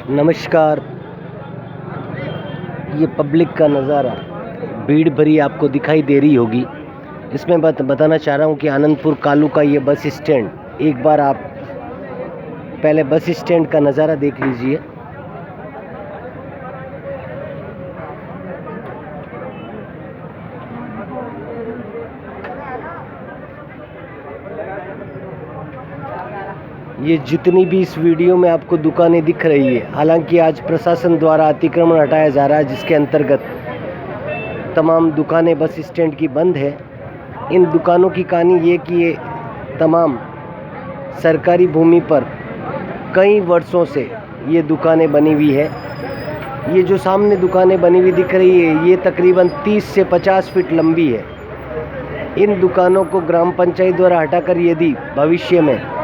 नमस्कार। ये पब्लिक का नज़ारा भीड़ भरी आपको दिखाई दे रही होगी। इसमें बताना चाह रहा हूँ कि आनंदपुर कालू का ये बस स्टैंड, एक बार आप पहले बस स्टैंड का नज़ारा देख लीजिए। ये जितनी भी इस वीडियो में आपको दुकानें दिख रही है, हालांकि आज प्रशासन द्वारा अतिक्रमण हटाया जा रहा है, जिसके अंतर्गत तमाम दुकानें बस स्टैंड की बंद है। इन दुकानों की कहानी ये कि ये तमाम सरकारी भूमि पर कई वर्षों से ये दुकानें बनी हुई है। ये जो सामने दुकानें बनी हुई दिख रही है, ये तकरीबन 30 से 50 फीट लंबी है। इन दुकानों को ग्राम पंचायत द्वारा हटाकर यदि भविष्य में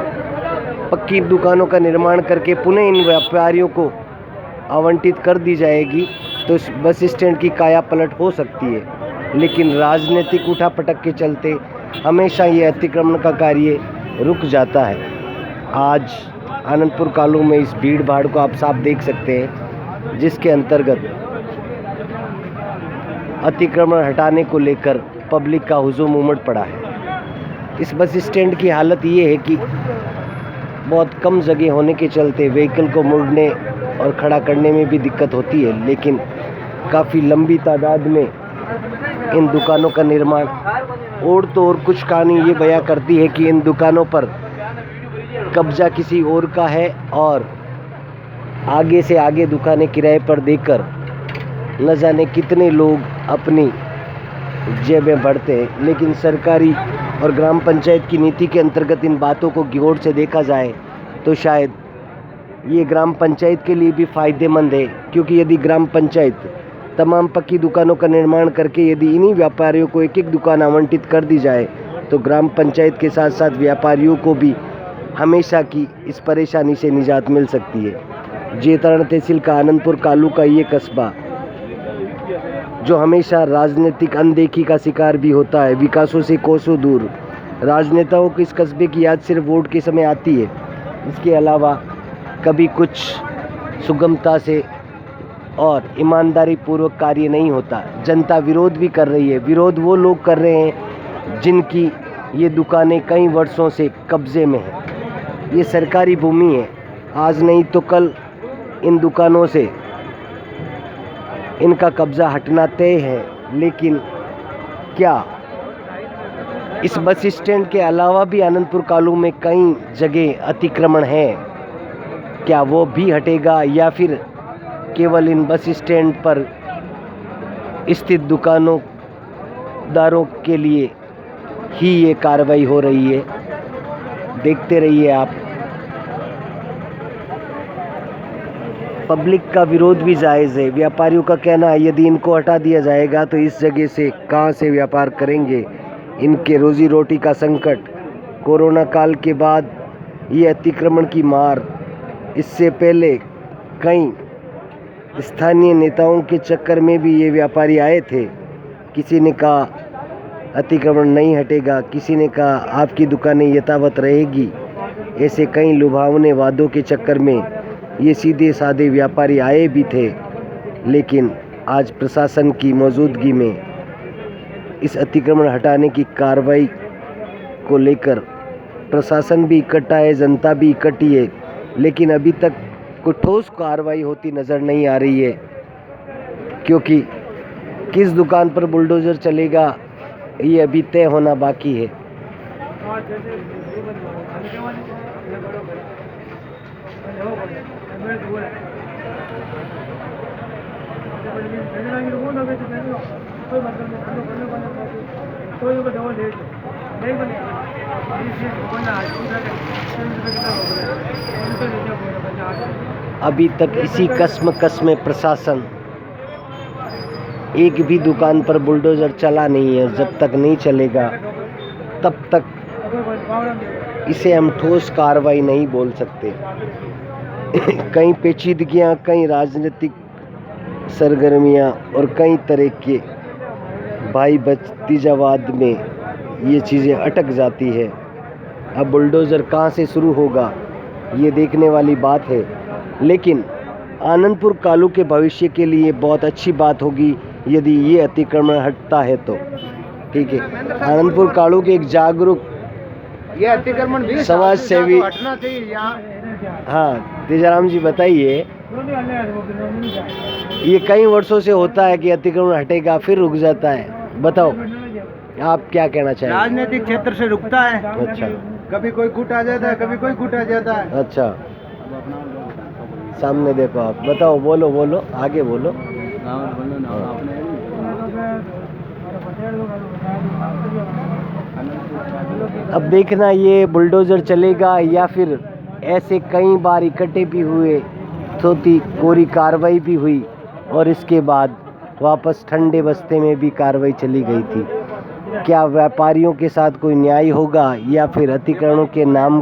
पक्की दुकानों का निर्माण करके पुनः इन व्यापारियों को आवंटित कर दी जाएगी तो इस बस स्टैंड की काया पलट हो सकती है। लेकिन राजनीतिक उठापटक के चलते हमेशा ये अतिक्रमण का कार्य रुक जाता है। आज आनंदपुर कालू में इस भीड़ भाड़ को आप साफ देख सकते हैं, जिसके अंतर्गत अतिक्रमण हटाने को लेकर पब्लिक का हुजूम उमड़ पड़ा है। इस बस स्टैंड की हालत ये है कि बहुत कम जगह होने के चलते व्हीकल को मुड़ने और खड़ा करने में भी दिक्कत होती है, लेकिन काफ़ी लंबी तादाद में इन दुकानों का निर्माण और तो और कुछ कहानी ये बयां करती है कि इन दुकानों पर कब्जा किसी और का है और आगे से आगे दुकानें किराए पर देकर न जाने कितने लोग अपनी जेबें भरते हैं। लेकिन सरकारी और ग्राम पंचायत की नीति के अंतर्गत इन बातों को गौर से देखा जाए तो शायद ये ग्राम पंचायत के लिए भी फ़ायदेमंद है, क्योंकि यदि ग्राम पंचायत तमाम पक्की दुकानों का निर्माण करके यदि इन्हीं व्यापारियों को एक एक दुकान आवंटित कर दी जाए तो ग्राम पंचायत के साथ साथ व्यापारियों को भी हमेशा की इस परेशानी से निजात मिल सकती है। जेतरण तहसील का आनंदपुर कालू का ये कस्बा, जो हमेशा राजनीतिक अनदेखी का शिकार भी होता है, विकासों से कोसों दूर, राजनेताओं को इस कस्बे की याद सिर्फ वोट के समय आती है। इसके अलावा कभी कुछ सुगमता से और ईमानदारी पूर्वक कार्य नहीं होता। जनता विरोध भी कर रही है। विरोध वो लोग कर रहे हैं जिनकी ये दुकानें कई वर्षों से कब्जे में हैं। ये सरकारी भूमि है, आज नहीं तो कल इन दुकानों से इनका कब्जा हटना तय है। लेकिन क्या इस बस स्टैंड के अलावा भी आनंदपुर कालू में कई जगह अतिक्रमण है, क्या वो भी हटेगा या फिर केवल इन बस स्टैंड पर स्थित दुकानदारों के लिए ही ये कार्रवाई हो रही है? देखते रहिए आप। पब्लिक का विरोध भी जायज़ है। व्यापारियों का कहना है यदि इनको हटा दिया जाएगा तो इस जगह से कहाँ से व्यापार करेंगे, इनके रोजी रोटी का संकट, कोरोना काल के बाद ये अतिक्रमण की मार। इससे पहले कई स्थानीय नेताओं के चक्कर में भी ये व्यापारी आए थे। किसी ने कहा अतिक्रमण नहीं हटेगा, किसी ने कहा आपकी दुकानें यथावत रहेगी। ऐसे कई लुभावने वादों के चक्कर में ये सीधे साधे व्यापारी आए भी थे। लेकिन आज प्रशासन की मौजूदगी में इस अतिक्रमण हटाने की कार्रवाई को लेकर प्रशासन भी इकट्ठा है, जनता भी इकट्ठी है, लेकिन अभी तक कोई ठोस कार्रवाई होती नज़र नहीं आ रही है। क्योंकि किस दुकान पर बुलडोज़र चलेगा ये अभी तय होना बाकी है। अभी तक इसी कस्म में प्रशासन एक भी दुकान पर बुलडोज़र चला नहीं है। जब तक नहीं चलेगा तब तक इसे हम ठोस कार्रवाई नहीं बोल सकते। कई पेचीदगियाँ, कई राजनीतिक सरगर्मियाँ और कई तरह के भाई भतीजावाद में ये चीज़ें अटक जाती है। अब बुलडोज़र कहाँ से शुरू होगा ये देखने वाली बात है। लेकिन आनंदपुर कालू के भविष्य के लिए बहुत अच्छी बात होगी यदि ये अतिक्रमण हटता है तो। ठीक है, आनंदपुर कालू के एक जागरूक ये अतिक्रमण भी समाज सेवी हटना चाहिए यहाँ। हाँ तेजाराम जी बताइए, ये कई वर्षों से होता है कि अतिक्रमण हटेगा फिर रुक जाता है, बताओ आप क्या कहना चाहेंगे? राजनीतिक क्षेत्र से रुकता है। अच्छा, कभी कोई गुट आ जाता है, कभी कोई गुट आ जाता है। अच्छा, सामने देखो आप, बताओ, बोलो बोलो, आगे बोलो। अब देखना ये बुलडोजर चलेगा या फिर ऐसे कई बार इकट्ठे भी हुए, थोड़ी कोरी कार्रवाई भी हुई और इसके बाद वापस ठंडे बस्ते में भी कार्रवाई चली गई थी। क्या व्यापारियों के साथ कोई न्याय होगा या फिर अतिक्रमणों के नाम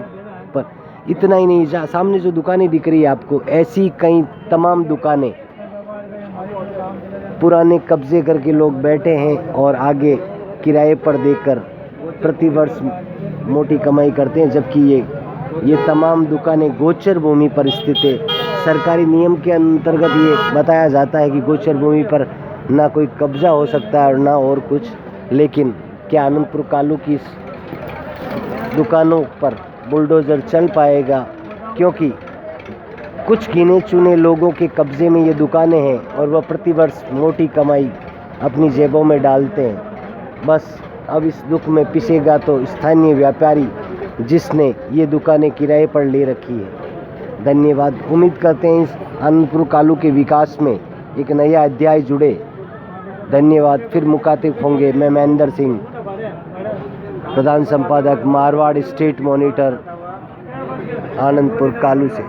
पर? इतना ही नहीं, सामने जो दुकानें दिख रही है आपको, ऐसी कई तमाम दुकानें पुराने कब्जे करके लोग बैठे हैं और आगे किराए पर देकर प्रतिवर्ष मोटी कमाई करते हैं, जबकि ये तमाम दुकानें गोचर भूमि पर स्थित है। सरकारी नियम के अंतर्गत ये बताया जाता है कि गोचर भूमि पर ना कोई कब्जा हो सकता है और ना और कुछ, लेकिन क्या आनंदपुर कालू की इस दुकानों पर बुलडोज़र चल पाएगा? क्योंकि कुछ गिने चुने लोगों के कब्जे में ये दुकानें हैं और वह प्रतिवर्ष मोटी कमाई अपनी जेबों में डालते हैं। बस अब इस दुख में पिसेगा तो स्थानीय व्यापारी जिसने ये दुकानें किराए पर ले रखी है। धन्यवाद। उम्मीद करते हैं इस आनंदपुर कालू के विकास में एक नया अध्याय जुड़े। धन्यवाद। फिर मुखातिब होंगे मैं महेंद्र सिंह, प्रधान संपादक मारवाड़ स्टेट मॉनिटर आनंदपुर कालू से।